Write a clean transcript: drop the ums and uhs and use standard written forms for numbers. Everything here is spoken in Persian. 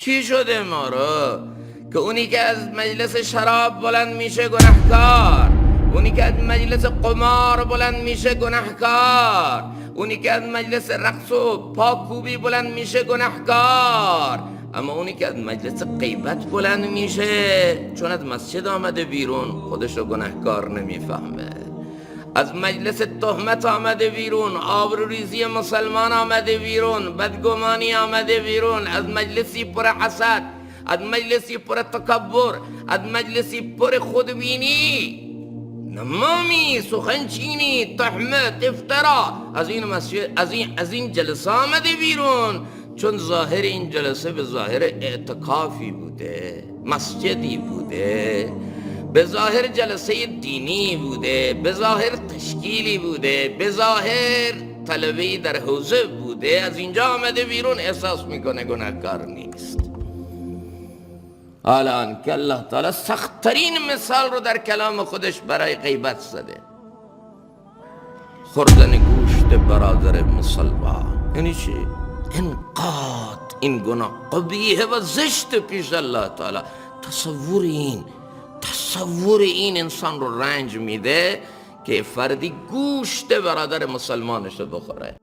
چی شده ما رو که اونی که از مجلس شراب بلند میشه گناهکار، اونی که از مجلس قمار بلند میشه گناهکار، اونی که از مجلس رقص و پاکوبی بلند میشه گناهکار، اما اونی که از مجلس غیبت بلند میشه چون از مسجد آمده بیرون خودشو گناهکار نمیفهمه، از مجلس تهمت آمده بیرون، آبروریزی مسلمان آمده بیرون، بدگمانی آمده بیرون، از مجلسی پر حسد، از مجلسی پر تکبر، از مجلسی پر خودبینی، نمامی، سخنچینی، تهمت، افترا، از این مسجد از این جلسه آمده بیرون چون ظاهر این جلسه به ظاهر اعتکافی بوده، مسجدی بوده، به ظاهر جلسه دینی بوده، به ظاهر تشکیلی بوده، به ظاهر طلبه‌ای در حوزه بوده، از اینجا آمده بیرون احساس میکنه گناهکار نیست. الان که الله تعالی سخت‌ترین مثال رو در کلام خودش برای غیبت زده، خوردن گوشت برادر مسلمان. یعنی چی؟ انقدر این گناه قبیحه و زشت پیش الله تعالی. تصور این انسان رو رنج میده که فردی گوشت برادر مسلمانش رو بخوره.